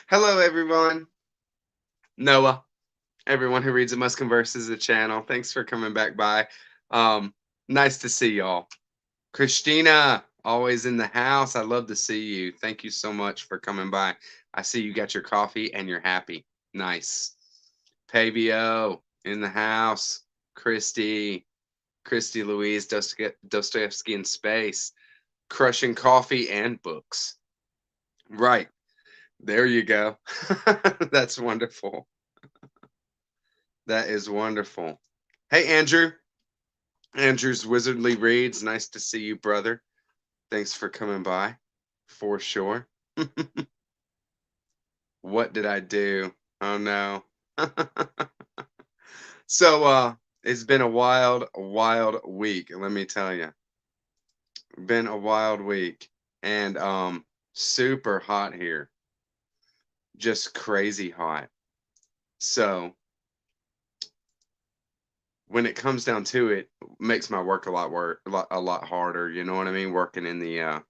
Hello, everyone. Noah, everyone who reads It Must Converse is the channel. Thanks for coming back by. Um, nice to see y'all. Christina, always in the house. I love to see you. Thank you so much for coming by. I see you got your coffee and you're happy. Nice. Pavio in the house. Christy Louise Dostoevsky in space. Crushing coffee and books. Right. There you go. That's wonderful. That is wonderful. Hey, Andrew. Andrew's Wizardly Reads. Nice to see you, brother. Thanks for coming by, for sure. What did I do? Oh, no. So, it's been a wild week, let me tell you. Been a wild week. And, super hot here. Just crazy hot. So, when it comes down to it, makes my work a lot harder. You know what I mean? Working in the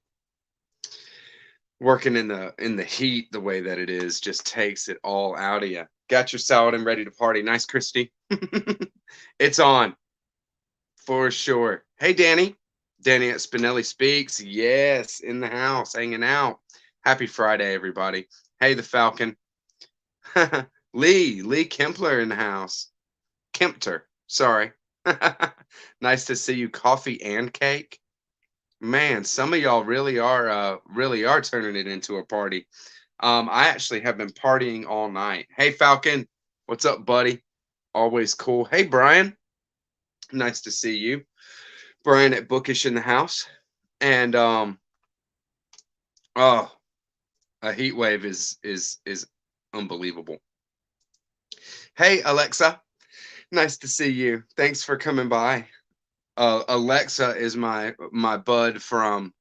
heat the way that it is just takes it all out of you. Got your salad and ready to party. Nice, Christy. It's on for sure. Hey, Danny. Danny at Spinelli Speaks. Yes, in the house, hanging out. Happy Friday, everybody. Hey, the Falcon. Lee Kempler in the house. Kempter. Sorry. Nice to see you. Coffee and cake. Man, some of y'all really are turning it into a party. I actually have been partying all night. Hey Falcon, what's up, buddy? Always cool. Hey Brian, nice to see you. Brian at Bookish in the house. And oh, a heat wave is unbelievable. Hey Alexa, nice to see you. Thanks for coming by. Alexa is my bud from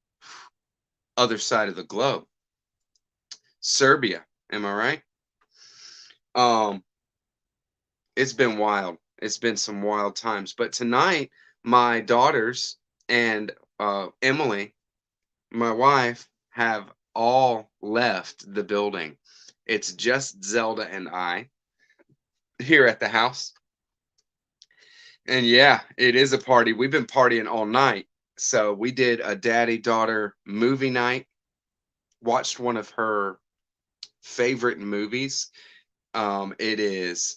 other side of the globe. Serbia, am I right? Um, it's been wild. It's been some wild times. But tonight, my daughters and Emily, my wife, have all left the building. It's just Zelda and I here at the house. And yeah, it is a party. We've been partying all night. So we did a daddy daughter movie night, watched one of her favorite movies. It is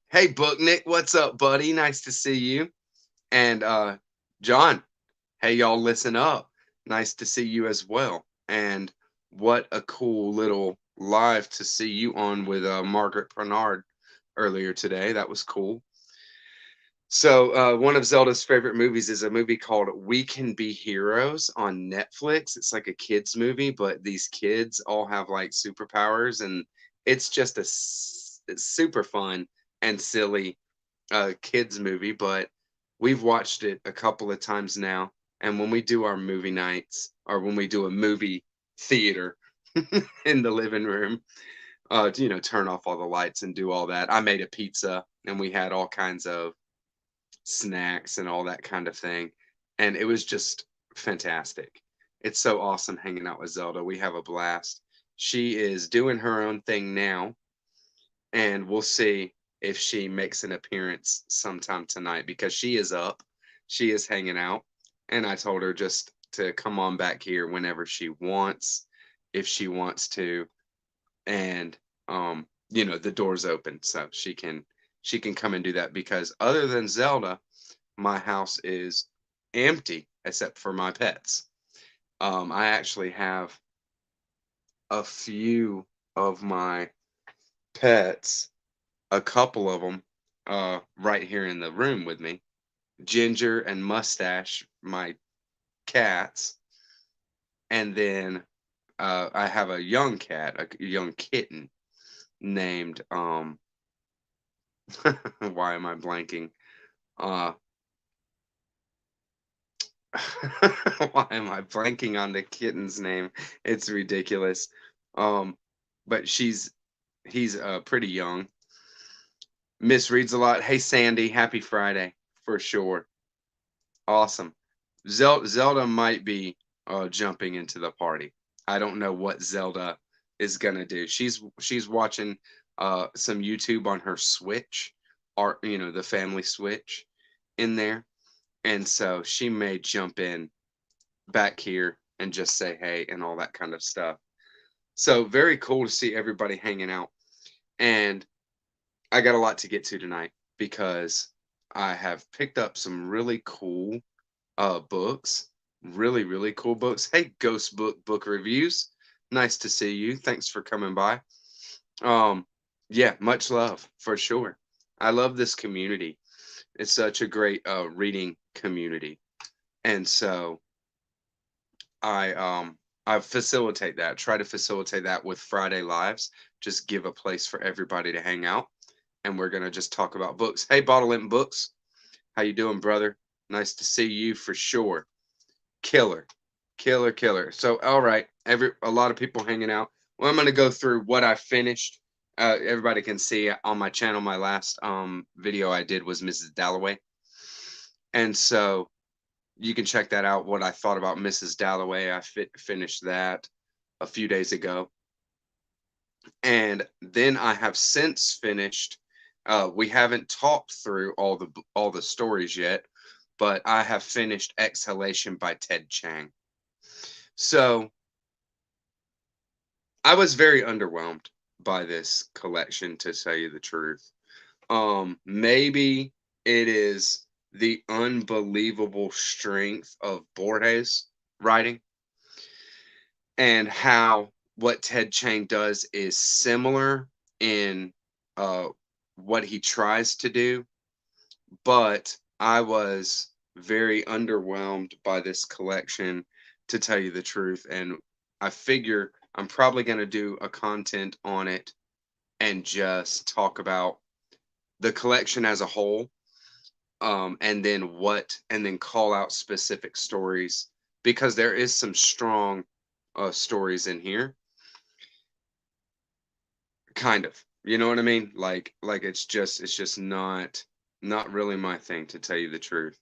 Hey Booknick, what's up, buddy? Nice to see you. And John, hey y'all, listen up. Nice to see you as well. And what a cool little live to see you on with Margaret Bernard earlier today. That was cool. So one of Zelda's favorite movies is a movie called We Can Be Heroes on Netflix. It's like a kids movie, but these kids all have like superpowers, and it's just it's super fun and silly kids movie, but we've watched it a couple of times now. And when we do our movie nights, or when we do a movie theater in the living room, turn off all the lights and do all that. I made a pizza, and we had all kinds of snacks and all that kind of thing, and it was just fantastic. It's so awesome hanging out with Zelda. We have a blast. She is doing her own thing now, and we'll see if she makes an appearance sometime tonight because she is up. She is hanging out. And I told her just to come on back here whenever she wants, if she wants to. And the door's open so she can come and do that because other than Zelda, my house is empty except for my pets. I actually have a few of my pets, a couple of them right here in the room with me. Ginger and Mustache, my cats, and then I have a young cat, a young kitten named why am I blanking? Uh why am I blanking on the kitten's name? It's ridiculous. Um but he's pretty young. Miss reads a lot. Hey Sandy, happy Friday for sure. Awesome. Zelda might be jumping into the party. I don't know what Zelda is gonna do. She's watching some YouTube on her Switch, or the family Switch in there, and so she may jump in back here and just say hey and all that kind of stuff. So very cool to see everybody hanging out. And I got a lot to get to tonight because I have picked up some really cool books. Really, really cool books. Hey, Ghost Book Reviews. Nice to see you. Thanks for coming by. Um, yeah, much love for sure. I love this community. It's such a great reading community. And so I facilitate that, try to facilitate that with Friday lives. Just give a place for everybody to hang out, and we're gonna just talk about books. Hey, Bottle and Books, how you doing, brother? Nice to see you for sure. Killer, killer, killer. So, all right, a lot of people hanging out. Well, I'm gonna go through what I finished. Everybody can see on my channel. My last video I did was Mrs. Dalloway, and so you can check that out. What I thought about Mrs. Dalloway. I finished that a few days ago, and then I have since finished. We haven't talked through all the stories yet, but I have finished Exhalation by Ted Chiang. So I was very underwhelmed by this collection, to tell you the truth. Maybe it is the unbelievable strength of Borges writing, and how what Ted Chiang does is similar in uh, what he tries to do, but I was very underwhelmed by this collection, to tell you the truth. And I figure I'm probably going to do a content on it and just talk about the collection as a whole, and then call out specific stories, because there is some strong stories in here, kind of. You know what I mean? Like it's just not really my thing, to tell you the truth.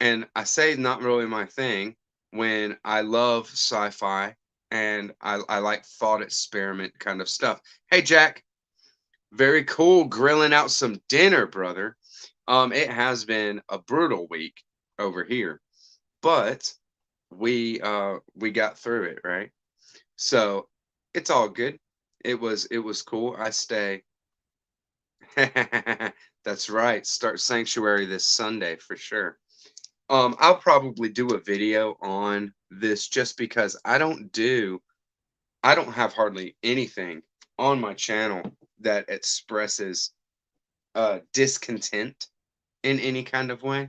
And I say not really my thing when I love sci-fi, and I like thought experiment kind of stuff. Hey, Jack, very cool, grilling out some dinner, brother. It has been a brutal week over here, but we got through it, right? So it's all good. It was cool. I stay. That's right. Start Sanctuary this Sunday for sure. I'll probably do a video on this, just because I don't have hardly anything on my channel that expresses discontent in any kind of way,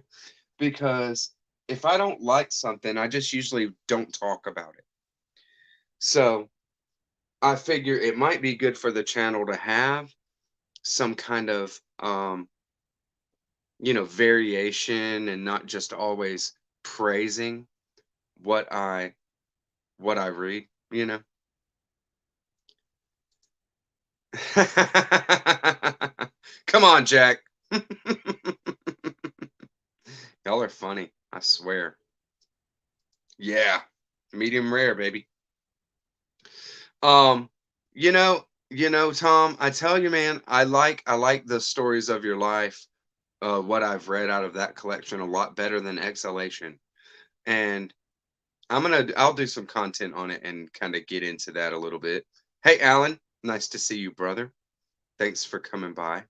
because if I don't like something, I just usually don't talk about it. So I figure it might be good for the channel to have some kind of variation, and not just always praising what I what I read, you know. Come on, Jack. Y'all are funny, I swear. Yeah. Medium rare, baby. Um, Tom, I tell you, man, I like the stories of your life, what I've read out of that collection, a lot better than Exhalation. And I'll do some content on it and kind of get into that a little bit. Hey, Alan, nice to see you, brother. Thanks for coming by,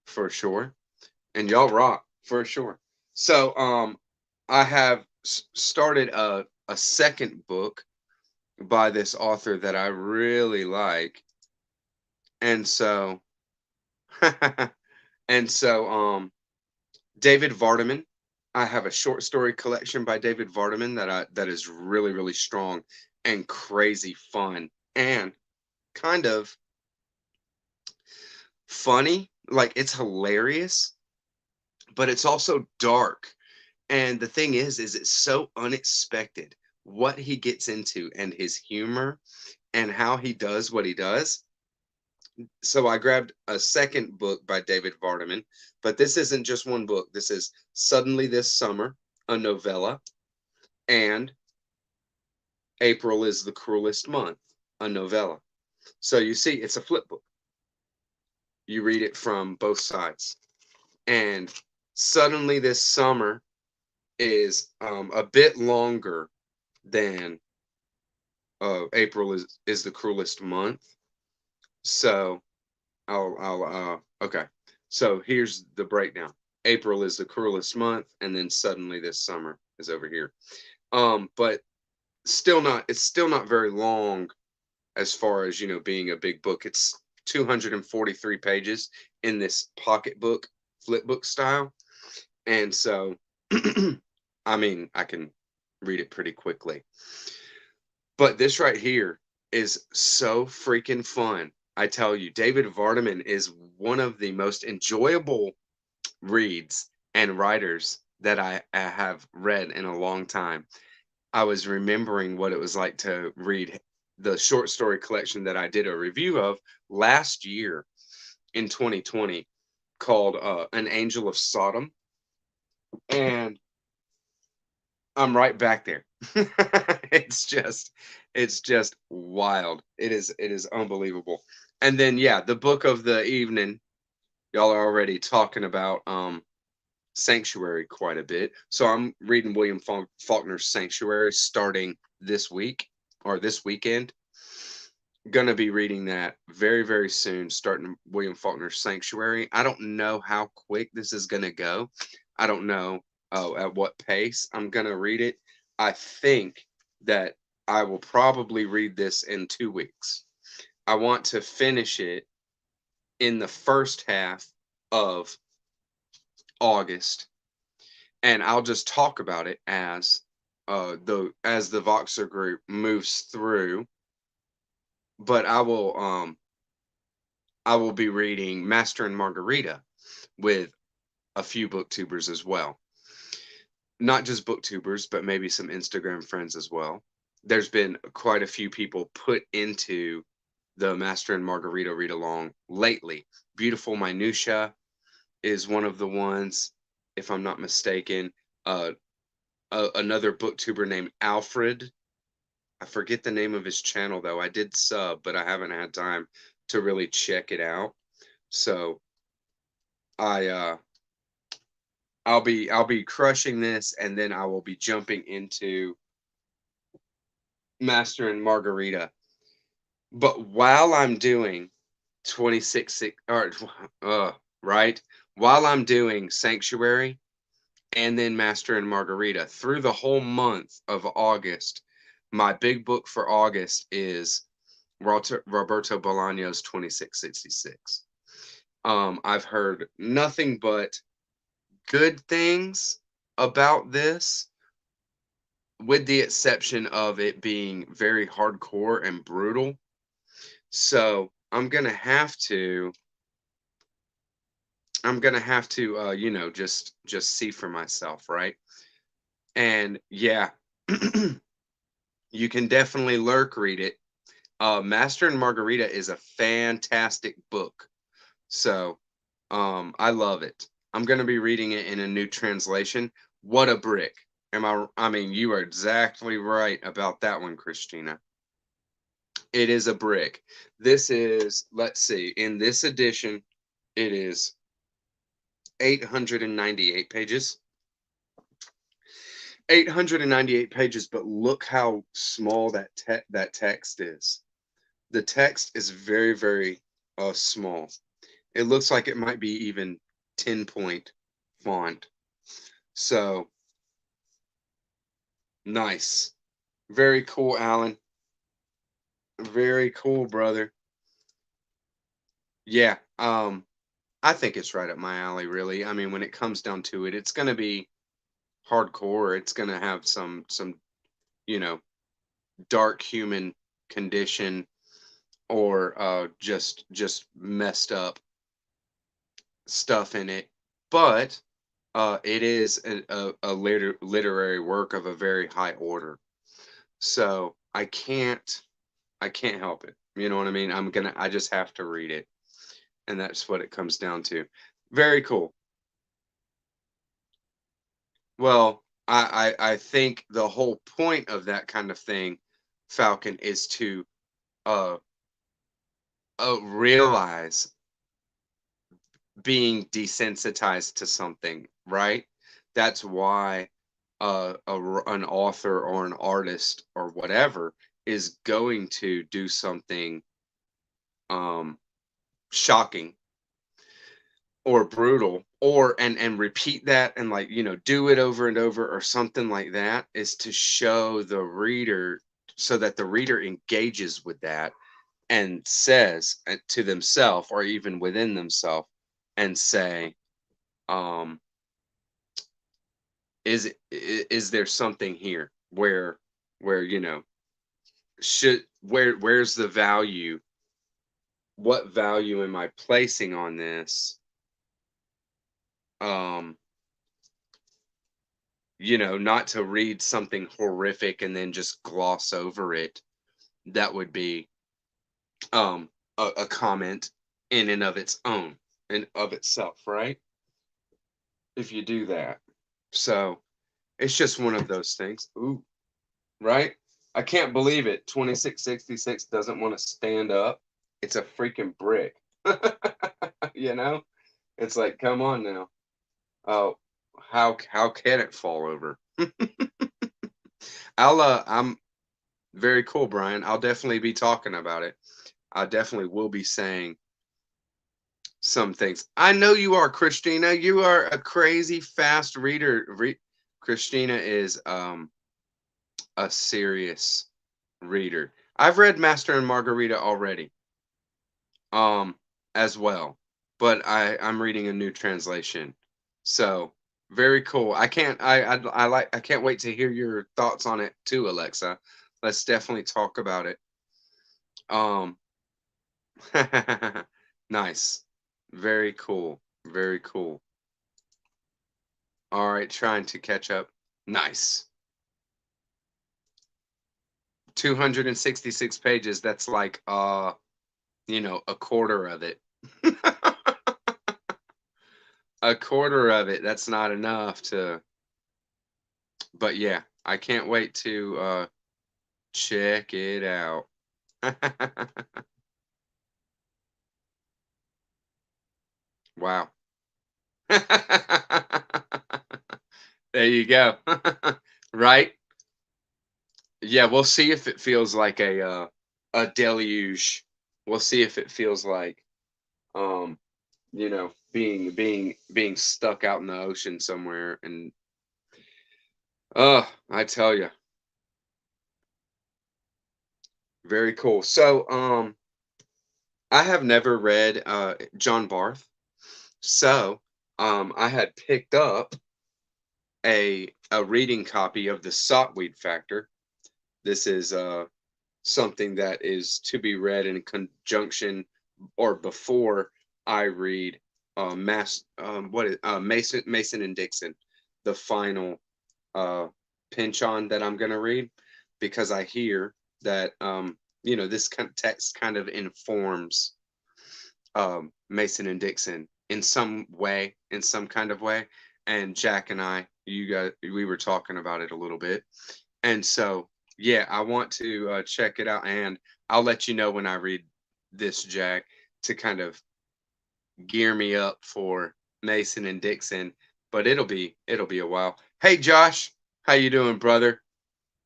for sure. And y'all rock, for sure. So, I have started a second book by this author that I really like. And so, and so, David Vardaman. I have a short story collection by David Vardaman that is really, really strong and crazy fun, and kind of funny. Like, it's hilarious, but it's also dark. And the thing is it's so unexpected what he gets into, and his humor, and how he does what he does. So I grabbed a second book by David Vardaman, but this isn't just one book. This is Suddenly This Summer, a novella, and April is the Cruelest Month, a novella. So you see, it's a flip book. You read it from both sides. And suddenly this summer is a bit longer than April is the Cruelest Month. So I'll okay. So here's the breakdown. April is the Cruelest Month, and then suddenly this summer is over here. But it's still not very long as far as, being a big book. It's 243 pages in this pocketbook flip book style. And so I mean, I can read it pretty quickly. But this right here is so freaking fun. I tell you, David Vardaman is one of the most enjoyable reads and writers that I have read in a long time. I was remembering what it was like to read the short story collection that I did a review of last year in 2020 called An Angel of Sodom. And I'm right back there. it's just it's just wild. It is unbelievable. And then yeah, the book of the evening, y'all are already talking about Sanctuary quite a bit. So I'm reading William Faulkner's Sanctuary starting this week or this weekend. Gonna be reading that very, very soon, starting William Faulkner's Sanctuary. I don't know how quick this is gonna go. I don't know at what pace I'm gonna read it. I think that I will probably read this in 2 weeks. I want to finish it in the first half of August, and I'll just talk about it as the Voxer group moves through. But I will be reading Master and Margarita with a few booktubers as well. Not just booktubers, but maybe some Instagram friends as well. There's been quite a few people put into the Master and Margarita read along lately. Beautiful Minutia is one of the ones, if I'm not mistaken. Another booktuber named Alfred. I forget the name of his channel though. I did sub, but I haven't had time to really check it out. So I I'll be crushing this, and then I will be jumping into Master and Margarita. But while I'm doing 26 or right, while I'm doing Sanctuary and then Master and Margarita through the whole month of August, my big book for August is Roberto Bolaño's 2666. I've heard nothing but good things about this, with the exception of it being very hardcore and brutal. So I'm gonna have to just see for myself, right? And yeah, you can definitely lurk read it. Master and Margarita is a fantastic book. So I love it. I'm gonna be reading it in a new translation. What a brick. I mean, you are exactly right about that one, Christina. It is a brick. This is, let's see, in this edition, it is 898 pages. 898 pages, but look how small that text is. The text is very, very small. It looks like it might be even 10-point font. So nice. Very cool, Alan. Very cool, brother. Yeah. I think it's right up my alley, really. I mean, when it comes down to it, it's gonna be hardcore. It's gonna have some, you know, dark human condition, or just messed up stuff in it. But it is a literary work of a very high order. So I can't help it. You know what I mean? I just have to read it. And that's what it comes down to. Very cool. Well, I think the whole point of that kind of thing Falcon is to uh, realize being desensitized to something, right? That's why an author or an artist or whatever is going to do something um, shocking or brutal, or and repeat that, and like, do it over and over or something like that, is to show the reader, so that the reader engages with that and says to themselves, or even within themselves, and say, um is there something here where where's the value, what value am I placing on this, um not to read something horrific and then just gloss over it. That would be a comment in and of its own, and of itself, right? If you do that. So it's just one of those things. Ooh, right? I can't believe it. 2666 doesn't want to stand up. It's a freaking brick. you know? It's like, come on now. Oh, how can it fall over? I'm very cool, Brian. I'll definitely be talking about it. I definitely will be saying some things. I know you are, Christina. You are a crazy fast reader. Christina is a serious reader. I've read Master and Margarita already, um, as well, but I'm reading a new translation. So very cool. I can't wait to hear your thoughts on it too, Alexa. Let's definitely talk about it. Um, nice. Very cool. Very cool. All right, trying to catch up. Nice. 266 pages. That's like a quarter of it. A quarter of it. That's not enough to, but yeah, I can't wait to check it out. Wow. There you go. Right? Yeah, we'll see if it feels like a deluge. We'll see if it feels like um being stuck out in the ocean somewhere. And I tell you, very cool. So I have never read John Barth. So I had picked up a reading copy of the Sockweed Factor. This is something that is to be read in conjunction or before I read Mason and Dixon, the final uh, pinch on that I'm going to read, because I hear that this kind of text kind of informs Mason and Dixon in some way, in some kind of way. And Jack and we were talking about it a little bit, and so yeah, I want to check it out, and I'll let you know when I read this, Jack, to kind of gear me up for Mason and Dixon. But it'll be a while. Hey, Josh, how you doing, brother?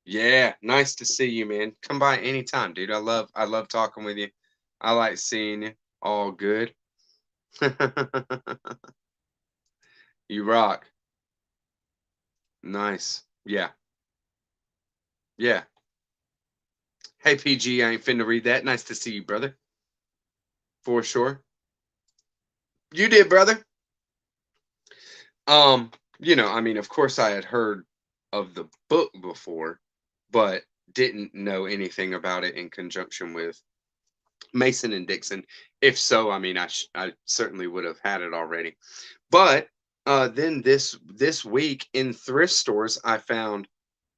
Yeah, nice to see you, man. Come by anytime, dude. I love talking with you. I like seeing you. All good. You rock. Nice. Yeah. Yeah. Hey, PG, I ain't finna read that. Nice to see you, brother. For sure. You did, brother. Um, I mean, of course I had heard of the book before, but didn't know anything about it in conjunction with Mason and Dixon. If so, I mean, I certainly would have had it already. But then this week in thrift stores, I found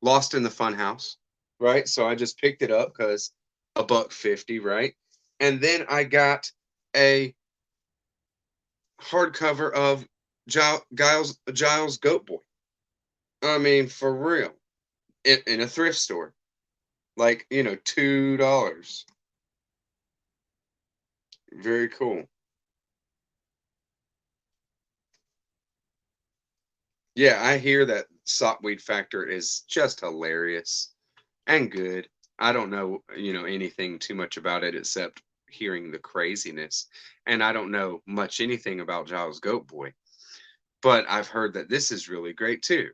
Lost in the Funhouse, right? So I just picked it up because $1.50, right? And then I got a hardcover of Giles Goat Boy. I mean, for real, in a thrift store. like, $2. Very cool. Yeah, I hear that Sockweed Factor is just hilarious and good. I don't know, anything too much about it except hearing the craziness. And I don't know much anything about Giles Goat Boy, but I've heard that this is really great too.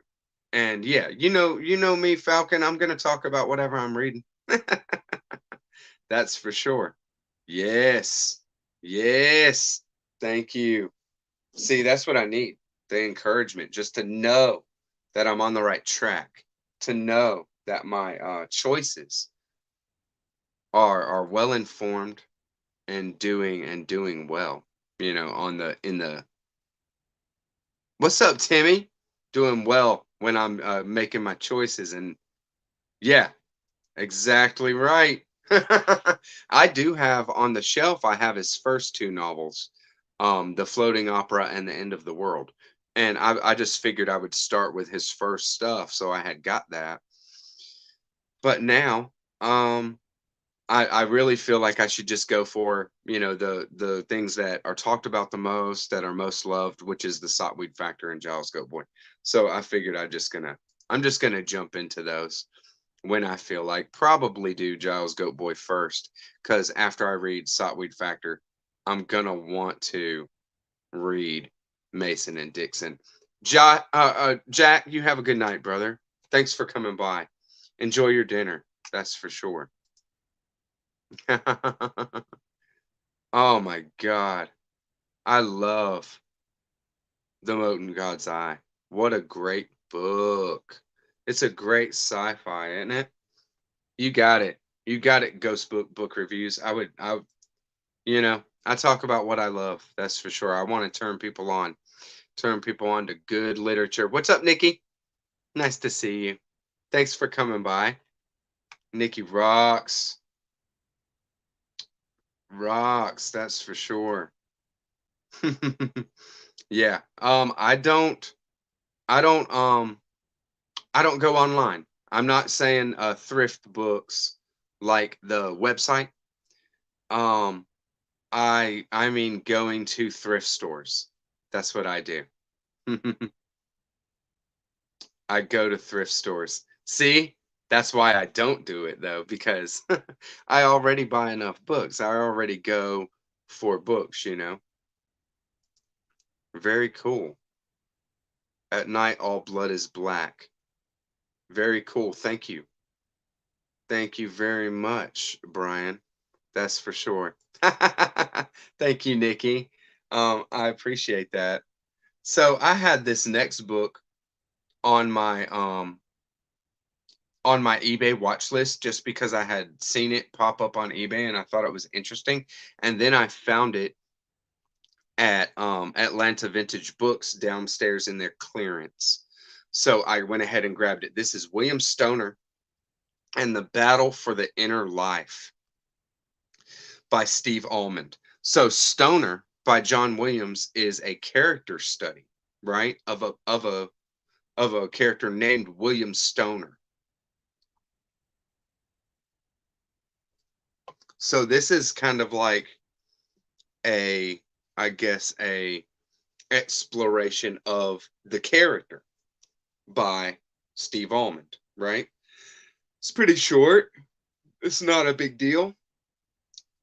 And yeah, you know me, Falcon. I'm gonna talk about whatever I'm reading. That's for sure. Yes. Yes. Thank you. See, that's what I need. The encouragement, just to know that I'm on the right track, to know that my choices are well informed and doing well. On the in the what's up, Timmy? Doing well when I'm making my choices, and yeah, exactly right. I do have on the shelf, I have his first two novels, The Floating Opera and The End of the World. And I just figured I would start with his first stuff, so I had got that. But now, I really feel like I should just go for, the things that are talked about the most, that are most loved, which is the Sotweed Factor and Giles Goat Boy. So I figured I'm just gonna jump into those when I feel like. Probably do Giles Goat Boy first, because after I read Sotweed Factor, I'm gonna want to read Mason and Dixon. Jack, you have a good night, brother. Thanks for coming by. Enjoy your dinner. That's for sure. Oh my God. I love The Mote in God's Eye. What a great book. It's a great sci-fi, isn't it? You got it. You got it, Ghost Book Reviews. I talk about what I love. That's for sure. I want to turn people on to good literature. What's up, Nikki? Nice to see you. Thanks for coming by. Nikki rocks. Rocks, that's for sure. Yeah. I don't I don't go online. I'm not saying thrift books like the website. Um I mean going to thrift stores. That's what I do. I go to thrift stores. See? That's why I don't do it though, because I already buy enough books. I already go for books. Very cool. At night, all blood is black. Very cool. Thank you. Thank you very much, Brian. That's for sure. Thank you, Nikki. I appreciate that. So I had this next book on my eBay watch list just because I had seen it pop up on eBay and I thought it was interesting. And then I found it at Atlanta Vintage Books downstairs in their clearance. So I went ahead and grabbed it. This is William Stoner and the Battle for the Inner Life by Steve Almond. So Stoner by John Williams is a character study, right? Of a character named William Stoner. So this is kind of like a, I guess, a exploration of the character by Steve Almond, right? It's pretty short. It's not a big deal.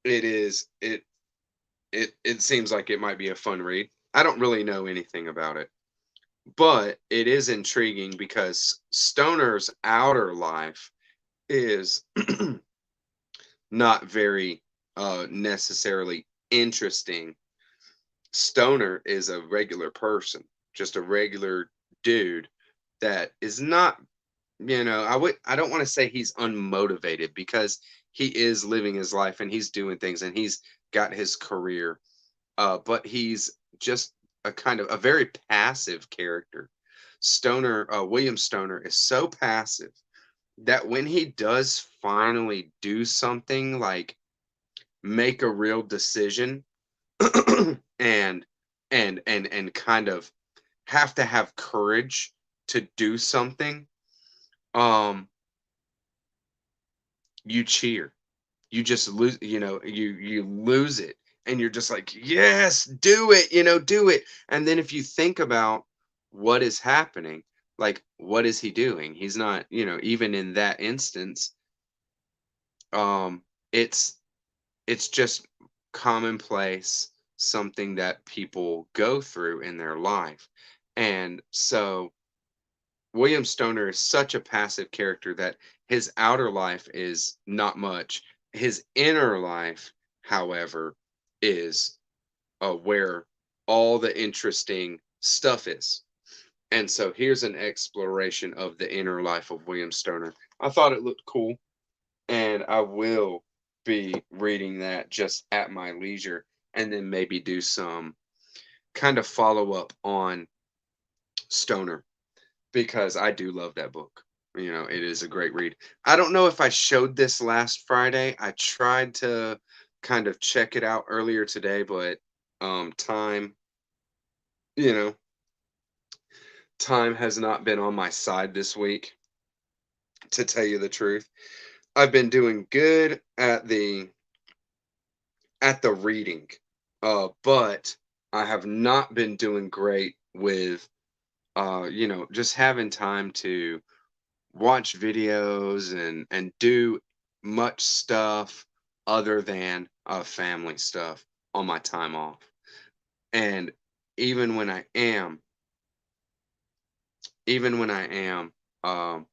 It is it seems like it might be a fun read. I don't really know anything about it, but it is intriguing because Stoner's outer life is not very necessarily interesting. Stoner is a regular person, just a regular dude that is not, I don't want to say he's unmotivated because he is living his life and he's doing things and he's got his career. But he's just a kind of a very passive character. William Stoner is so passive that when he does finally do something like make a real decision and and kind of have to have courage to do something, um you cheer. You just lose, you lose it, and you're just like, yes, do it, do it. And then if you think about what is happening, like, what is he doing? He's not, even in that instance, um it's it's just commonplace, something that people go through in their life. And so William Stoner is such a passive character that his outer life is not much. His inner life, however, is where all the interesting stuff is. And so here's an exploration of the inner life of William Stoner. I thought it looked cool, and I will be reading that just at my leisure, and then maybe do some kind of follow up on Stoner, because I do love that book. It is a great read. I don't know if I showed this last Friday. I tried to kind of check it out earlier today, but time, you know, time has not been on my side this week, to tell you the truth. I've been doing good at the reading, but I have not been doing great with just having time to watch videos and do much stuff other than family stuff on my time off. And even when I am, even when I am, um,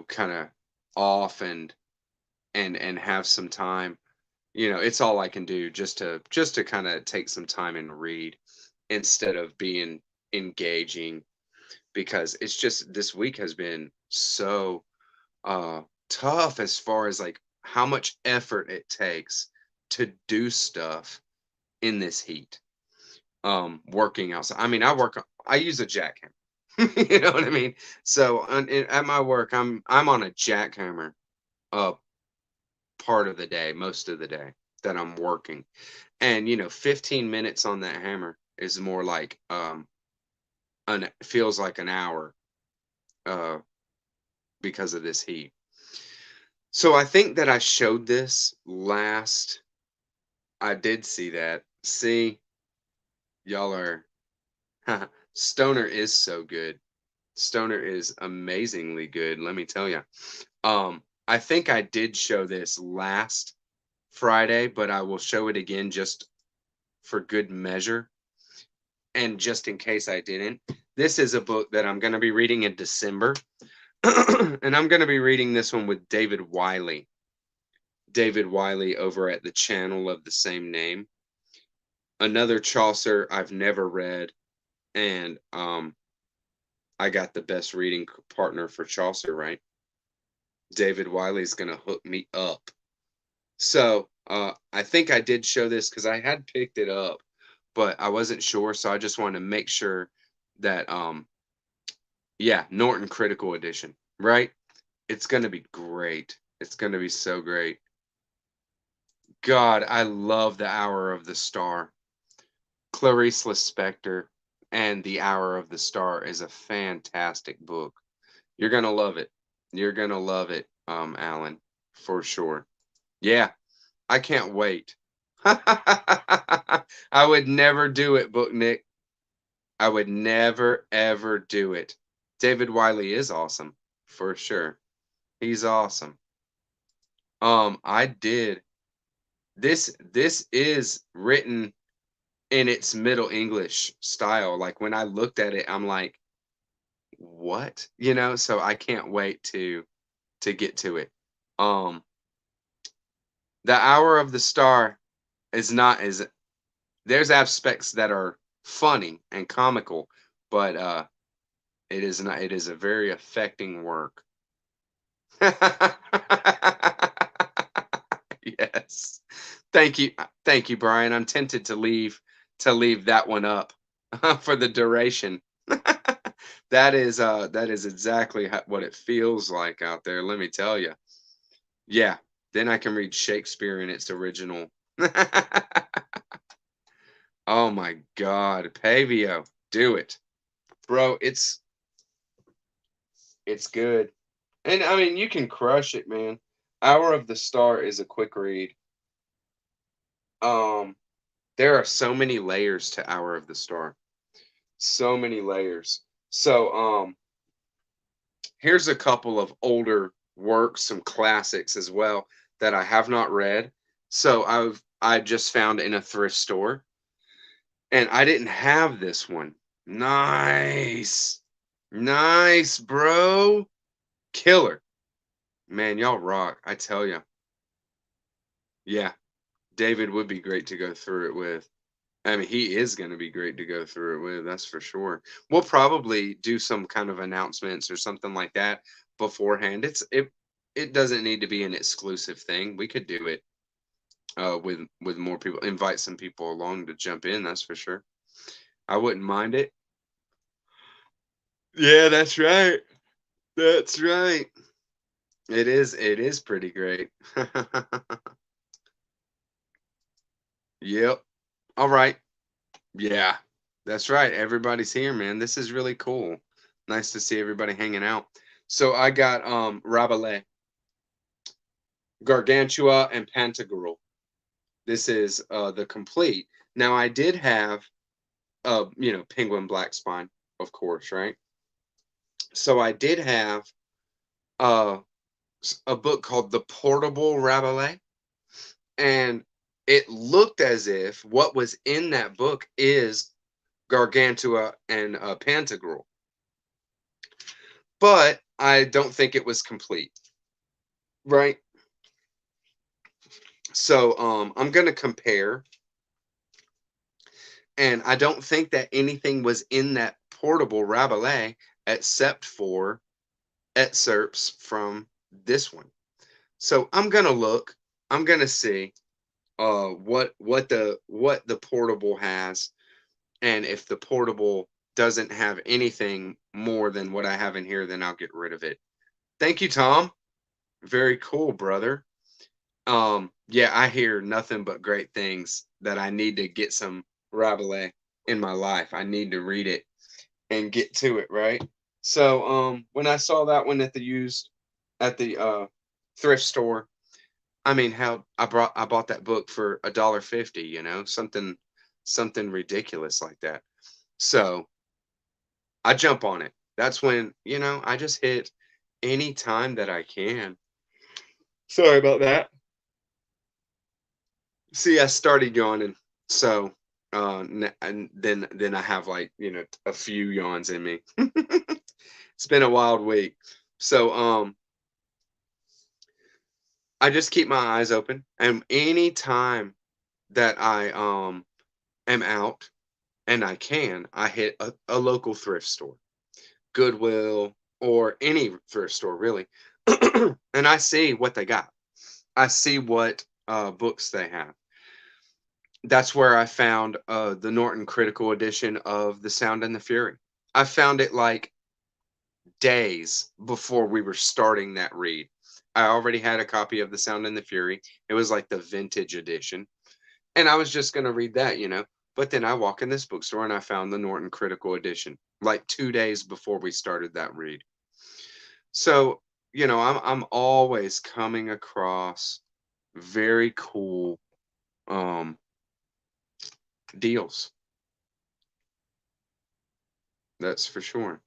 kind of off and have some time, it's all I can do just to kind of take some time and read instead of being engaging, because it's just this week has been so uh tough as far as like how much effort it takes to do stuff in this heat. Working outside, I mean, I use a jackhammer. You know what I mean? So at my work, I'm on a jackhammer uh part of the day, most of the day that I'm working. And 15 minutes on that hammer is more like an feels like an hour, uh because of this heat. So I think that I showed this last. I did see that. See, y'all are Stoner is so good. Stoner is amazingly good, let me tell you. I think I did show this last Friday, but I will show it again just for good measure, and just in case I didn't. This is a book that I'm going to be reading in December. And I'm going to be reading this one with David Wiley. David Wiley over at the channel of the same name. Another Chaucer I've never read, and I got the best reading partner for Chaucer, right? David Wiley's gonna hook me up. So I think I did show this because I had picked it up, but I wasn't sure, so I just wanted to make sure that yeah, Norton Critical Edition, right? It's gonna be great. It's gonna be so great. God, I love The Hour of the Star. Clarice Lispector and The Hour of the Star is a fantastic book. You're gonna love it. You're gonna love it, Alan, for sure. Yeah, I can't wait. I would never do it, Book Nick. I would never ever do it. David Wiley is awesome, for sure. He's awesome. I did this is written in its Middle English style. Like when I looked at it, I'm like, what? So I can't wait to get to it. Um the Hour of the Star is not as there's aspects that are funny and comical, but it is not, it is a very affecting work. Yes. Thank you. Thank you, Brian. I'm tempted to leave that one up for the duration. That is exactly what it feels like out there, let me tell you. Yeah, then I can read Shakespeare in its original. Oh my God, Pavio, do it, bro. It's good, and I mean you can crush it, man. Hour of the Star is a quick read. Um, there are so many layers to Hour of the Star. So many layers. So, here's a couple of older works, some classics as well that I have not read. So I just found in a thrift store, and I didn't have this one. Nice. Nice, bro. Killer. Man, y'all rock. I tell you. Yeah, David would be great to go through it with. I mean, he is going to be great to go through it with, that's for sure. We'll probably do some kind of announcements or something like that beforehand. It doesn't need to be an exclusive thing. We could do it with more people, invite some people along to jump in, that's for sure. I wouldn't mind it. Yeah, that's right. That's right. It is pretty great. Yep. All right. Yeah, that's right. Everybody's here, man. This is really cool. Nice to see everybody hanging out. So I got Rabelais, Gargantua, and Pantagruel. This is the complete. Now I did have Penguin Black Spine, of course, right? So I did have uh a book called The Portable Rabelais, and it looked as if what was in that book is Gargantua and Pantagruel, but I don't think it was complete, right? So I'm gonna compare, and I don't think that anything was in that portable Rabelais except for excerpts from this one. So I'm gonna look. I'm gonna see what the portable has, and if the portable doesn't have anything more than what I have in here, then I'll get rid of it. Thank you, Tom. Very cool, brother. Yeah, I hear nothing but great things that I need to get some Rabelais in my life. I need to read it and get to it, right? So, when I saw that one at the thrift store, I mean, how I bought that book for $1.50, something ridiculous like that. So, I jump on it. That's when, I just hit any time that I can. Sorry about that. See, I started yawning, so and then I have like a few yawns in me. It's been a wild week, so I just keep my eyes open, and any time that I am out and I hit a local thrift store, Goodwill, or any thrift store really, and I see what they got. I see what books they have. That's where I found the Norton Critical Edition of The Sound and the Fury. I found it like days before we were starting that read. I already had a copy of The Sound and the Fury. It was like the vintage edition. And I was just going to read that. But then I walk in this bookstore and I found the Norton Critical Edition like 2 days before we started that read. So, I'm always coming across very cool um deals. That's for sure.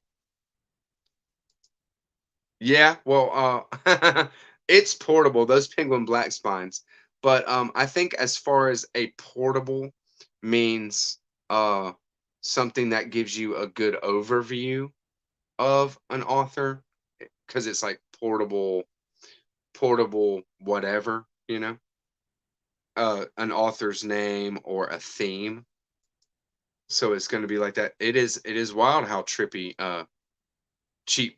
Yeah, well, it's portable, those Penguin Black Spines, but, I think as far as a portable means, uh, something that gives you a good overview of an author, because it's like portable whatever, an author's name or a theme, so it's gonna be like that. It is wild how trippy, cheap,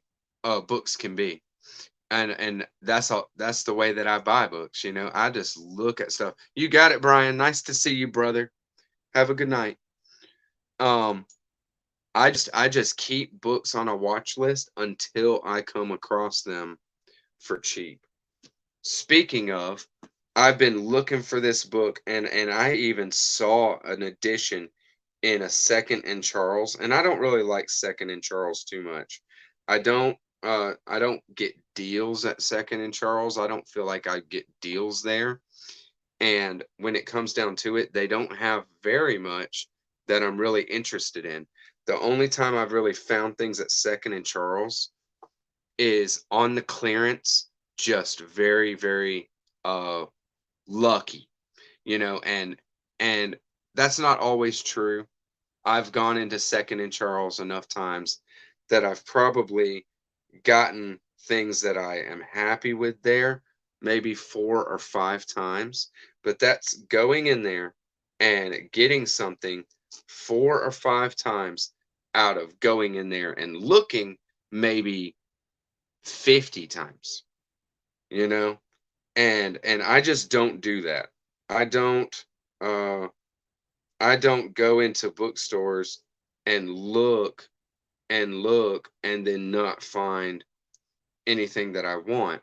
books can be. And that's the way that I buy books. I just look at stuff. You got it, Brian. Nice to see you, brother. Have a good night. Um, I just keep books on a watch list until I come across them for cheap. Speaking of, I've been looking for this book, and I even saw an edition in a Second and Charles, and I don't really like Second and Charles too much. I don't get deals at Second and Charles. I don't feel like I get deals there. And when it comes down to it, they don't have very much that I'm really interested in. The only time I've really found things at Second and Charles is on the clearance, just very, very lucky, and that's not always true. I've gone into Second and Charles enough times that I've probably gotten things that I am happy with there, maybe 4 or 5 times. But that's going in there and getting something 4 or 5 times out of going in there and looking maybe 50 times, you know? And I just don't do that. I don't uh I don't go into bookstores and look and then not find anything that I want.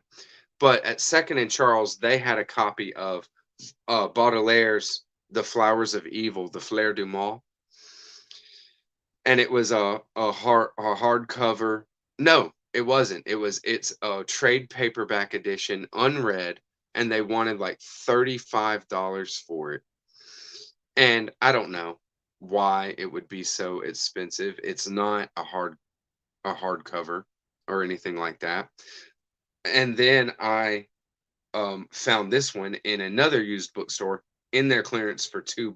But at Second and Charles, they had a copy of Baudelaire's The Flowers of Evil, the Fleur du Mal, and it was a hardcover. No, it wasn't. It's a trade paperback edition, unread, and they wanted like $35 for it. And I don't know why it would be so expensive. It's not a hardcover or anything like that. And then I found this one in another used bookstore in their clearance for $2.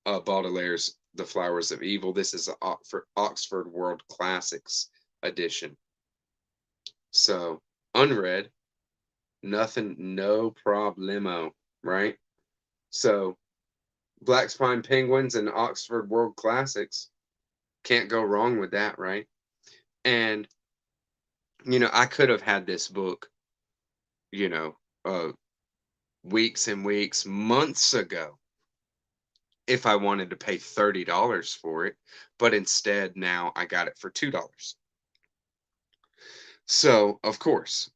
Baudelaire's The Flowers of Evil. This is an Oxford World Classics edition. So unread, nothing, no problemo, right? So Black Spine Penguins and Oxford World Classics, can't go wrong with that, right? And I could have had this book, you know, weeks and weeks, months ago, if I wanted to pay $30 for it, but instead now I got it for $2. So, of course,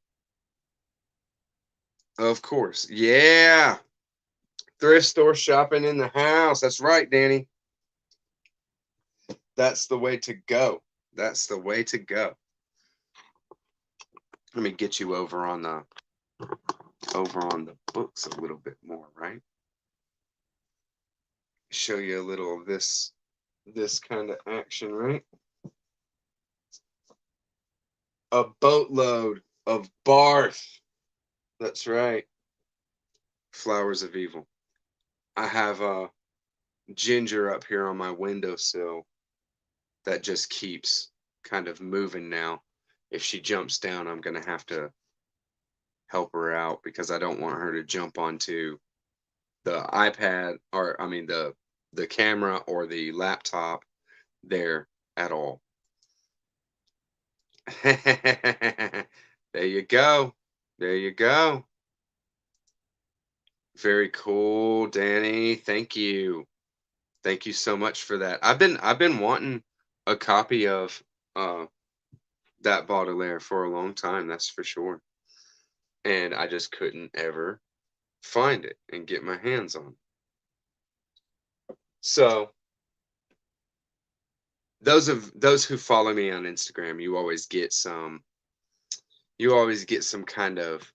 yeah, thrift store shopping in the house. That's right, Danny. That's the way to go. That's the way to go. Let me get you over on the books a little bit more, right? Show you a little of this kind of action, right? A boatload of Barth. That's right. Flowers of Evil. I have a Ginger up here on my windowsill that just keeps kind of moving now. If she jumps down, I'm going to have to help her out because I don't want her to jump onto the iPad, or I mean the camera or the laptop there at all. There you go. There you go. Very cool, Danny. Thank you. Thank you so much for that. I've been wanting a copy of that Baudelaire for a long time, that's for sure. And I just couldn't ever find it and get my hands on it. So those who follow me on Instagram, you always get some kind of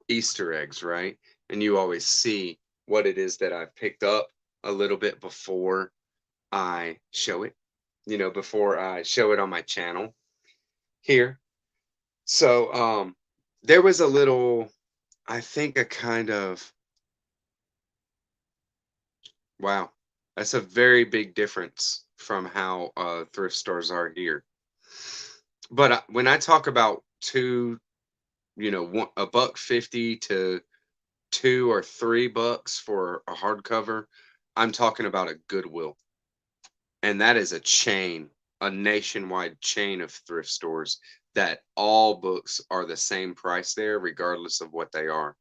Easter eggs, right? And you always see what it is that I've picked up a little bit before I show it, before I show it on my channel here. So there was a little, I think a kind of, wow, that's a very big difference from how thrift stores are here. But when I talk about a buck 50 to $2 or $3 for a hardcover, I'm talking about a Goodwill. And that is a nationwide chain of thrift stores that all books are the same price there, regardless of what they are.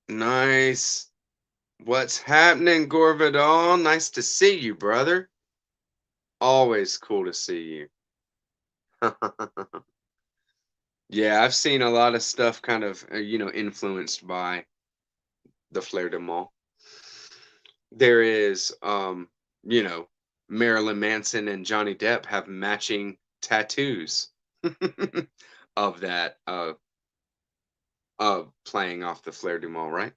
Nice. What's happening, Gorvidal? Nice to see you, brother. Always cool to see you. Yeah, I've seen a lot of stuff kind of, influenced by the Fleur de Mal. There is, you know, Marilyn Manson and Johnny Depp have matching tattoos. of that playing off the Fleur du Mal, right?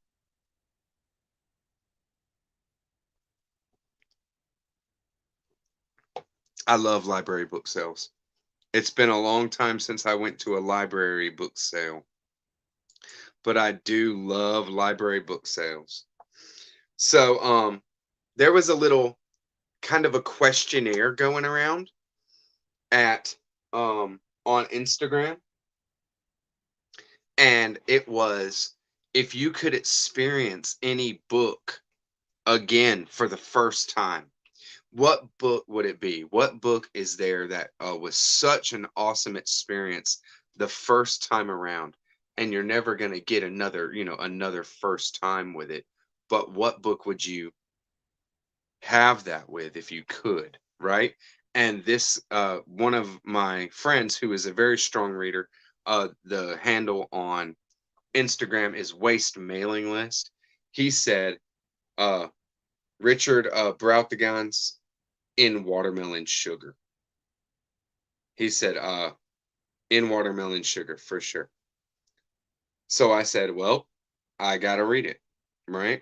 I love library book sales. It's been a long time since I went to a library book sale, but I do love library book sales. So, there was a little kind of a questionnaire going around at on Instagram, and it was, if you could experience any book again for the first time, what book would it be? What book is there that was such an awesome experience the first time around, and you're never going to get another, another first time with it? But what book would you have that with if you could, right? And this, one of my friends who is a very strong reader, the handle on Instagram is Waste Mailing List. He said, uh, Richard Brautigan's In Watermelon Sugar. He said, In Watermelon Sugar for sure. So I said, well, I gotta read it, right?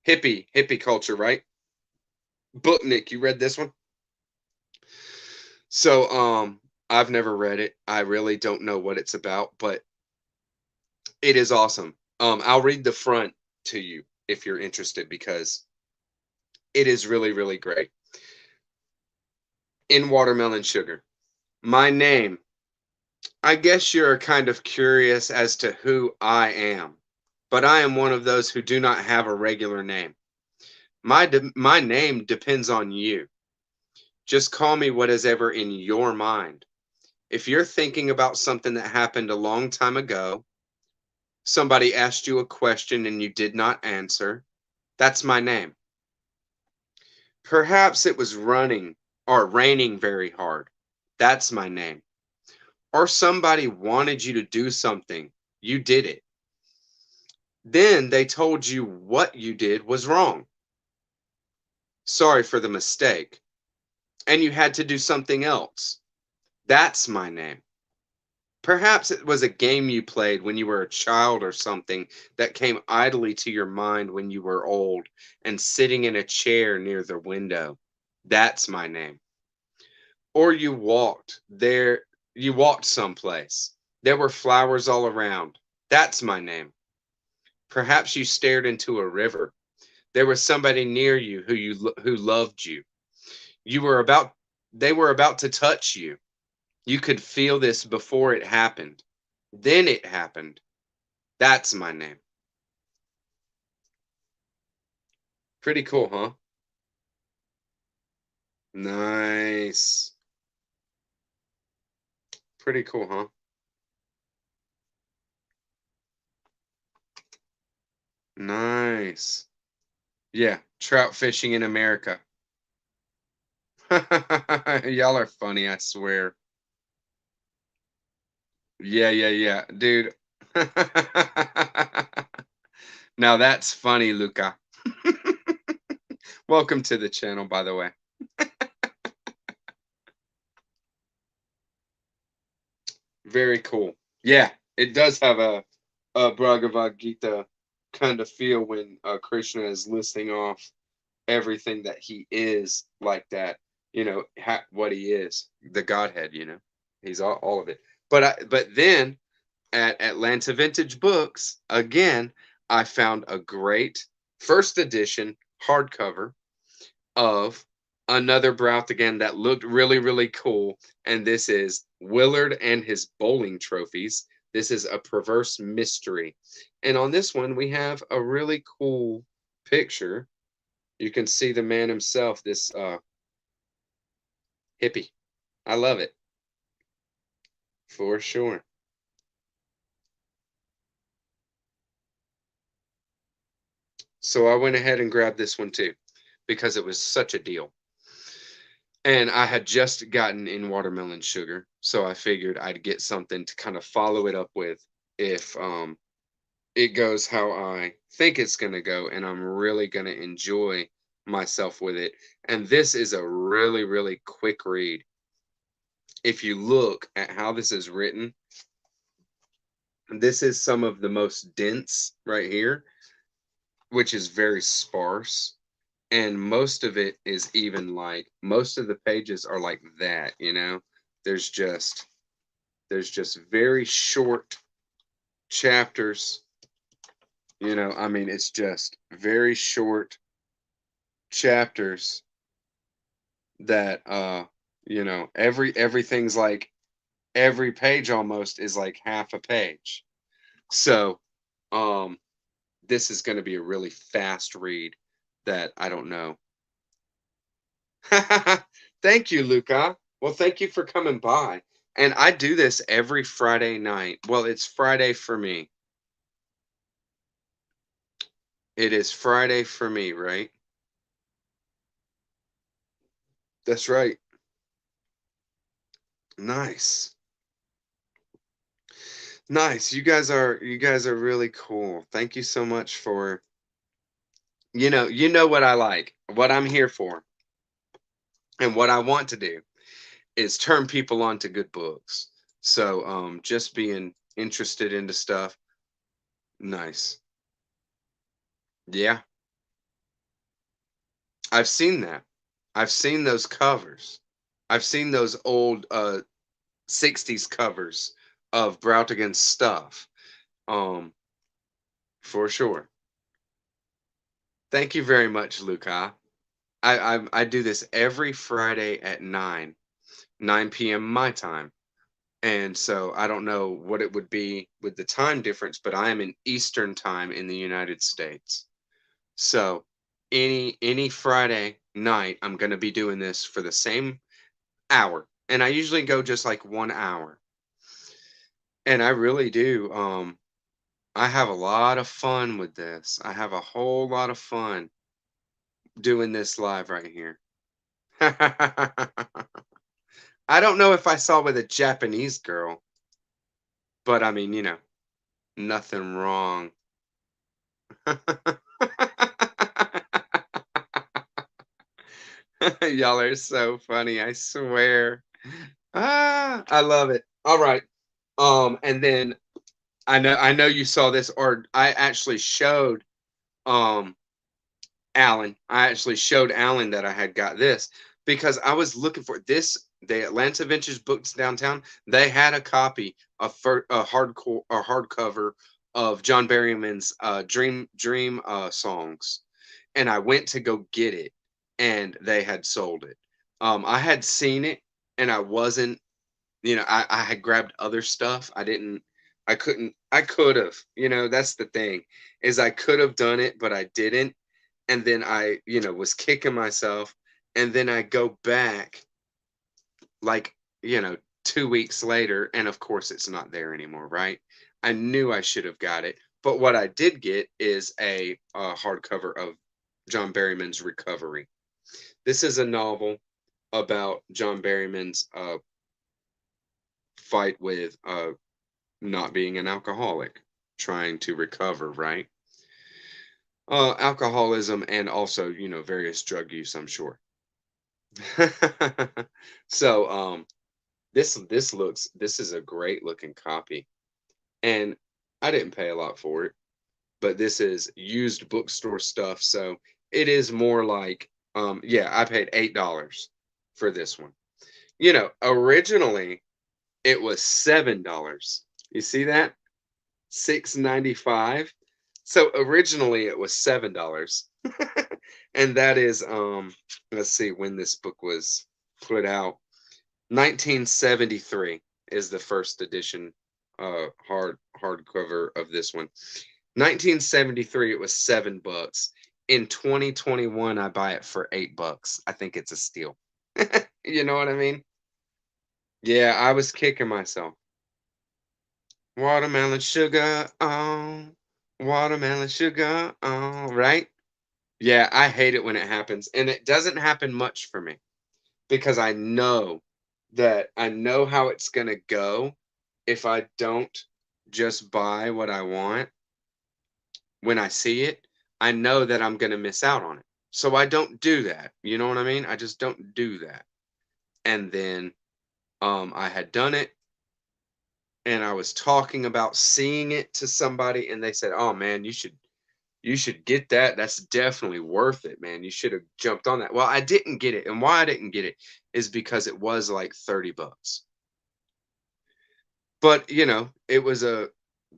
Hippie culture, right? Booknik, you read this one? So, I've never read it. I really don't know what it's about, but it is awesome. I'll read the front to you if you're interested because it is really, really great. In Watermelon Sugar. My name. I guess you're kind of curious as to who I am, but I am one of those who do not have a regular name. My name depends on you. Just call me what is ever in your mind. If you're thinking about something that happened a long time ago, somebody asked you a question and you did not answer, that's my name. Perhaps it was running or raining very hard. That's my name. Or somebody wanted you to do something. You did it. Then they told you what you did was wrong. Sorry for the mistake. And you had to do something else. That's my name. Perhaps it was a game you played when you were a child or something that came idly to your mind when you were old and sitting in a chair near the window. That's my name. Or you walked someplace. There were flowers all around. That's my name. Perhaps you stared into a river. There was somebody near you who loved you. You were about They were about to touch you. You could feel this before it happened. Then it happened. That's my name. Pretty cool, huh? Nice. Pretty cool, huh? Nice. Yeah, trout fishing in America. Y'all are funny, I swear. Yeah, yeah, yeah. Dude. Now that's funny, Luca. Welcome to the channel, by the way. Very cool. Yeah, it does have a Bhagavad Gita kind of feel when Krishna is listing off everything that he is like that. What he is, the Godhead. He's all of it. But then at Atlanta Vintage Books again, I found a great first edition hardcover of another Brouthigan that looked really, really cool. And this is Willard and His Bowling Trophies. This is a perverse mystery. And on this one, we have a really cool picture. You can see the man himself, this hippie. I love it for sure. So I went ahead and grabbed this one too because it was such a deal. And I had just gotten In Watermelon Sugar, so I figured I'd get something to kind of follow it up with if it goes how I think it's going to go and I'm really going to enjoy myself with it. And this is a really, really quick read. if you look at how this is written, this is some of the most dense right here, which is very sparse. And most of it is even like most of the pages are like that, you know. There's just there's just very short chapters, you know. I mean, it's just very short chapters that you know, everything's like every page almost is like half a page. So, um this is going to be a really fast read that I don't know. Thank you, Luca. Well, thank you for coming by. And I do this every Friday night. Well, it's Friday for me. It is Friday for me, right? That's right. Nice. Nice. You guys are really cool. Thank you so much for you know what I like, what I'm here for, and what I want to do is turn people on to good books. So just being interested into stuff. Nice. Yeah. I've seen that. I've seen those covers. I've seen those old 60s covers of Brautigan's stuff. Um for sure. Thank you very much, Luca. I do this every Friday at 9 p.m. my time. And so I don't know what it would be with the time difference, but I am in Eastern time in the United States. So any Friday night, I'm going to be doing this for the same hour. And I usually go just like 1 hour. And I really do. I have a lot of fun with this. I have a whole lot of fun doing this live right here. I don't know if I saw with a Japanese girl, but I mean, nothing wrong. Y'all are so funny, I swear. I love it. All right. And then I know you saw this, or I actually showed um Alan. I actually showed Alan that I had got this because I was looking for this. The Atlanta Vintage Books downtown. They had a copy of a hardcover of John Berryman's Dream songs, and I went to go get it, and they had sold it. I had seen it, and I wasn't. I had grabbed other stuff. I didn't. I couldn't. I could have. That's the thing is I could have done it, but I didn't, and then I, was kicking myself, and then I go back like, 2 weeks later, and of course it's not there anymore, right? I knew I should have got it, but what I did get is a hardcover of John Berryman's Recovery. This is a novel about John Berryman's fight with not being an alcoholic, trying to recover, right? Alcoholism and also, various drug use, I'm sure. So this is a great looking copy, and I didn't pay a lot for it, but this is used bookstore stuff, so it is more like yeah, I paid $8 for this one. Originally it was $7. You see that? 6.95. So originally it was $7. And that is let's see when this book was put out. 1973 is the first edition hardcover of this one. 1973 it was $7. In 2021 I buy it for $8. I think it's a steal. You know what I mean? Yeah, I was kicking myself. Watermelon sugar on, watermelon sugar on, right? Yeah, I hate it when it happens. And it doesn't happen much for me because I know how it's going to go if I don't just buy what I want when I see it. I know that I'm going to miss out on it. So I don't do that. You know what I mean? I just don't do that. And then I had done it, and I was talking about seeing it to somebody, and they said, "Oh man, you should get that. That's definitely worth it, man. You should have jumped on that." Well, I didn't get it, and why I didn't get it is because it was like $30. But, it was a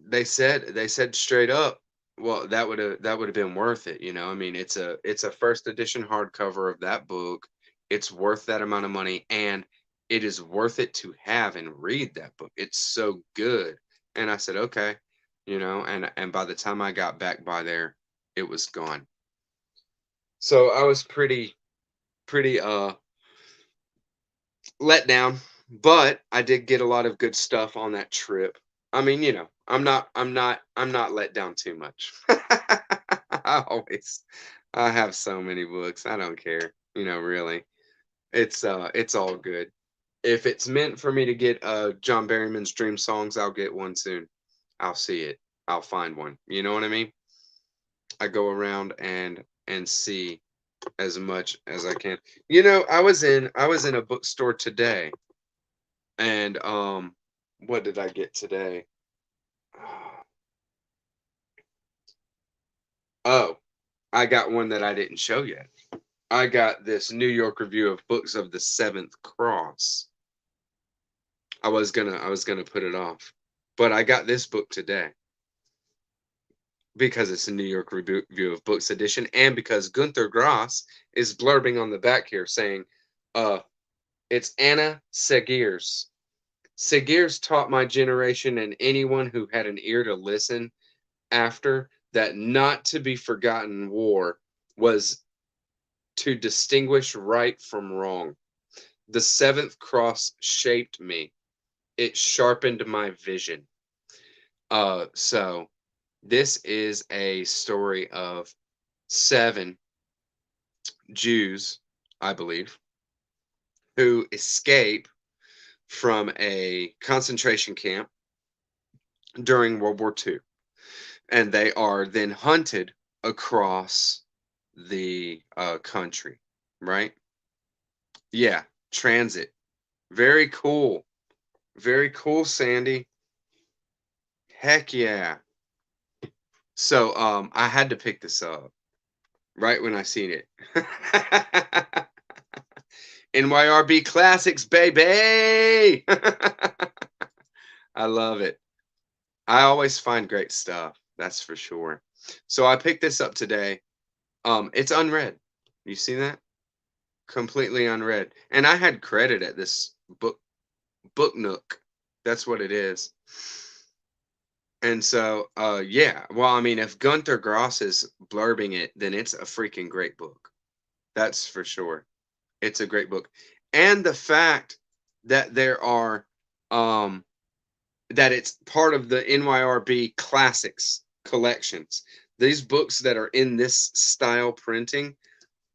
they said straight up, well, that would have been worth it, I mean, it's a first edition hardcover of that book. It's worth that amount of money, and it is worth it to have and read that book. It's so good. And I said, "Okay," and by the time I got back by there, it was gone. So I was pretty let down, but I did get a lot of good stuff on that trip. I mean, I'm not let down too much. I have so many books. I don't care, really. It's all good. If it's meant for me to get John Berryman's Dream Songs, I'll get one soon. I'll see it. I'll find one. You know what I mean? I go around and see as much as I can. I was in a bookstore today, and what did I get today? Oh, I got one that I didn't show yet. I got this New York Review of Books of the Seventh Cross. I was gonna put it off, but I got this book today because it's a New York Review of Books edition, and because Gunther Grass is blurbing on the back here saying, uh, it's Anna Seghers. Seghers taught my generation and anyone who had an ear to listen after that not to be forgotten war was to distinguish right from wrong. The seventh cross shaped me. It sharpened my vision. So this is a story of 7 Jews, I believe, who escape from a concentration camp during World War II. And they are then hunted across the country, right? Yeah, transit. Very cool. Very cool, Sandy. Heck yeah. So I had to pick this up right when I seen it. NYRB Classics, baby. I love it. I always find great stuff. That's for sure. So I picked this up today. It's unread. You see that? Completely unread. And I had credit at this book nook. That's what it is. And so yeah, well, I mean, if Gunther Grass is blurbing it, then it's a freaking great book. That's for sure. It's a great book. And the fact that there are um that it's part of the NYRB Classics collections. These books that are in this style printing,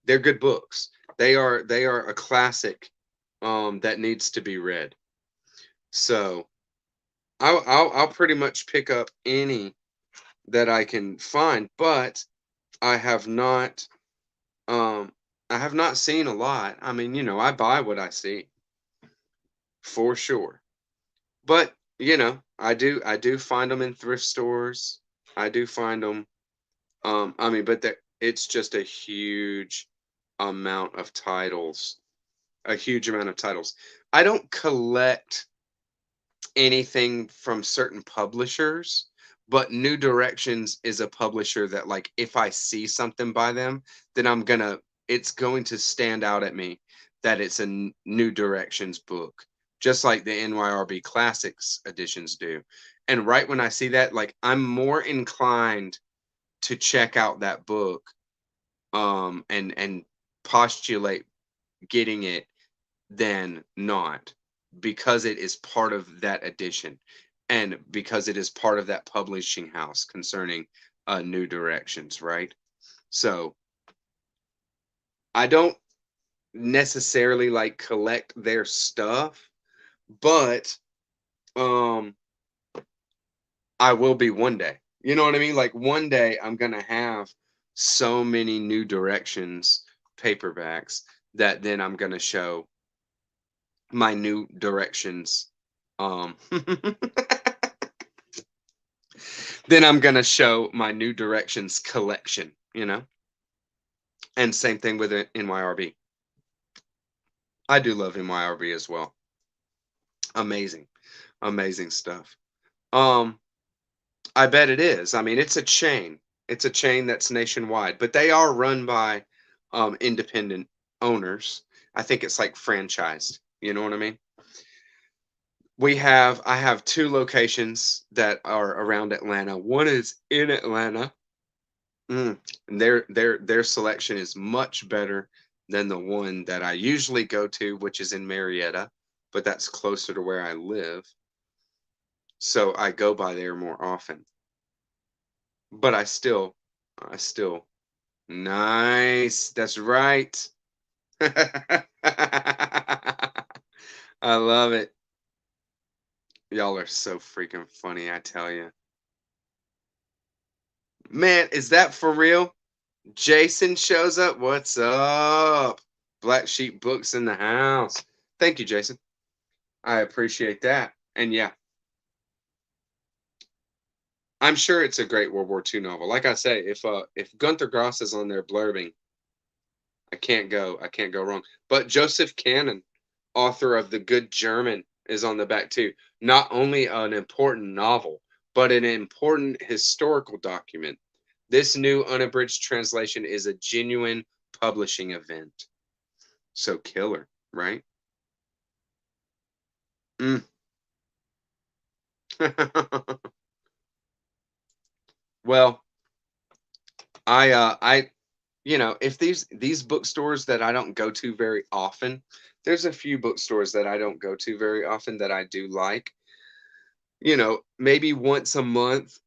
they're good books. They are a classic that needs to be read. So I'll pretty much pick up any that I can find, but I have not um I have not seen a lot. I mean, I buy what I see for sure. But, I do find them in thrift stores. I do find them. I mean, but it's just a huge amount of titles. A huge amount of titles. I don't collect anything from certain publishers, but New Directions is a publisher that, like, if I see something by them, then it's going to stand out at me that it's a New Directions book, just like the NYRB Classics editions do. And right when I see that, like, I'm more inclined to check out that book, and postulate getting it than not, because it is part of that edition, and because it is part of that publishing house concerning New Directions, right? So I don't necessarily like collect their stuff, but um I will be one day. You know what I mean? Like, one day I'm gonna have so many New Directions paperbacks that then I'm gonna show my new directions. Then I'm gonna show my new directions collection, and same thing with it NYRB. I do love NYRB as well. Amazing, amazing stuff. Um, I bet it is. I mean, it's a chain. It's a chain that's nationwide, but they are run by independent owners. I think it's like franchised. You know what I mean? I have two locations that are around Atlanta. One is in Atlanta. And their selection is much better than the one that I usually go to, which is in Marietta, but that's closer to where I live. So I go by there more often. But I still, nice. That's right. I love it. Y'all are so freaking funny, I tell you. Man, is that for real? Jason shows up. What's up? Black Sheep Books in the house. Thank you, Jason. I appreciate that. And yeah, I'm sure it's a great World War II novel. Like I say, if Gunther Grass is on there blurbing, I can't go wrong. But Joseph Cannon, author of The Good German, is on the back too. Not only an important novel, but an important historical document. This new unabridged translation is a genuine publishing event. So killer, right? Mm. Well, I if these bookstores that I don't go to very often, there's a few bookstores that I don't go to very often that I do like. Maybe once a month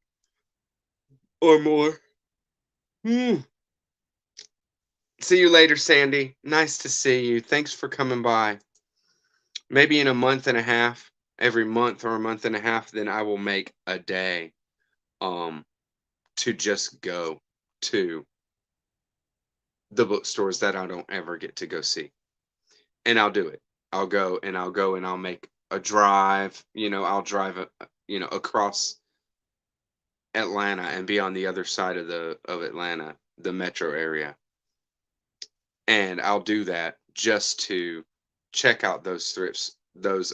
or more. Hmm. See you later, Sandy. Nice to see you. Thanks for coming by. Maybe in a month and a half, every month or a month and a half, then I will make a day um to just go to the bookstores that I don't ever get to go see. And I'll do it. I'll go and I'll make a drive, I'll drive across Atlanta and be on the other side of Atlanta, the metro area. And I'll do that just to check out those thrifts, those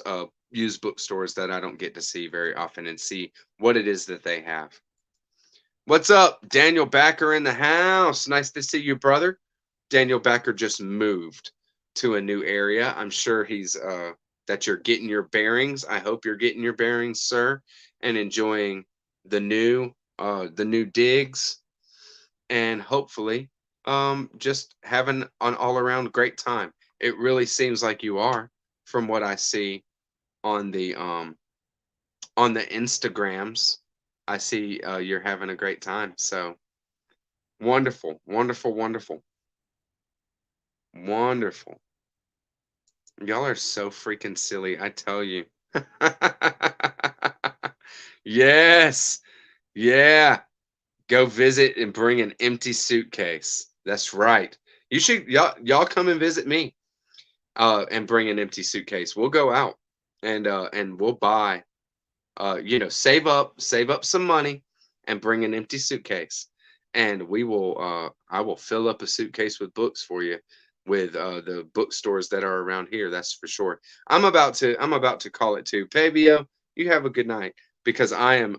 used bookstores that I don't get to see very often and see what it is that they have. What's up? Daniel Backer in the house. Nice to see you, brother. Daniel Backer just moved to a new area. I'm sure he's that you're getting your bearings. I hope you're getting your bearings, sir, and enjoying the new digs, and hopefully just having an all around great time. It really seems like you are, from what I see on the Instagrams. I see you're having a great time. So wonderful, wonderful, wonderful, wonderful. Y'all are so freaking silly, I tell you. Yes. Yeah. Go visit and bring an empty suitcase. That's right. Y'all come and visit me and bring an empty suitcase. We'll go out and we'll buy save up some money and bring an empty suitcase. And I will fill up a suitcase with books for you with the bookstores that are around here, that's for sure. I'm about to call it too. Pavio, you have a good night because I am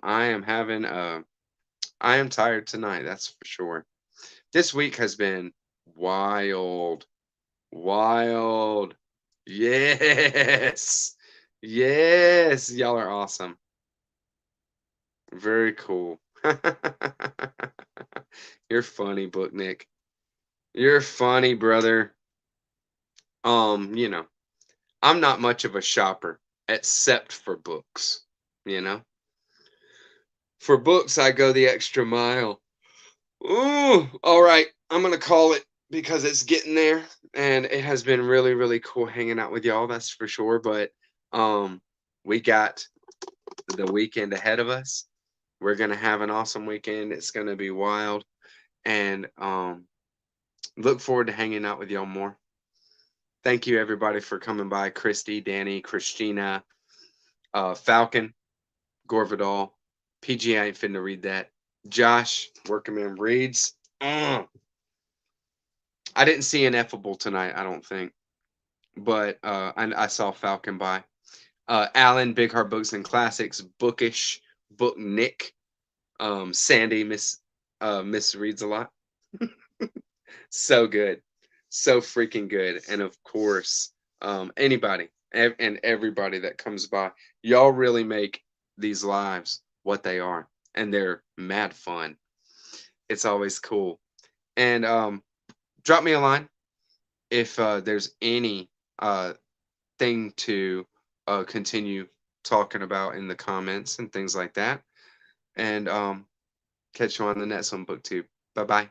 tired tonight, that's for sure. This week has been wild. Wild. Yes. Yes, y'all are awesome. Very cool. You're funny, Book Nick. You're funny, brother. You know, I'm not much of a shopper except for books, you know. For books, I go the extra mile. Ooh, all right. I'm gonna call it because it's getting there, and it has been really, really cool hanging out with y'all. That's for sure. But we got the weekend ahead of us. We're gonna have an awesome weekend. It's gonna be wild, and look forward to hanging out with y'all more. Thank you everybody for coming by. Christy, Danny, Christina, Falcon, Gorvidal, PG. I ain't finna read that. Josh, working man reads. I didn't see Ineffable tonight, I don't think, but I saw Falcon by. Alan, Big Heart Books and Classics, Bookish, Book Nick, Sandy, Miss reads a lot. So good, so freaking good, and of course, anybody and everybody that comes by, y'all really make these lives what they are, and they're mad fun. It's always cool, and drop me a line if there's any thing to continue talking about in the comments and things like that. And catch you on the next one, BookTube. Bye bye.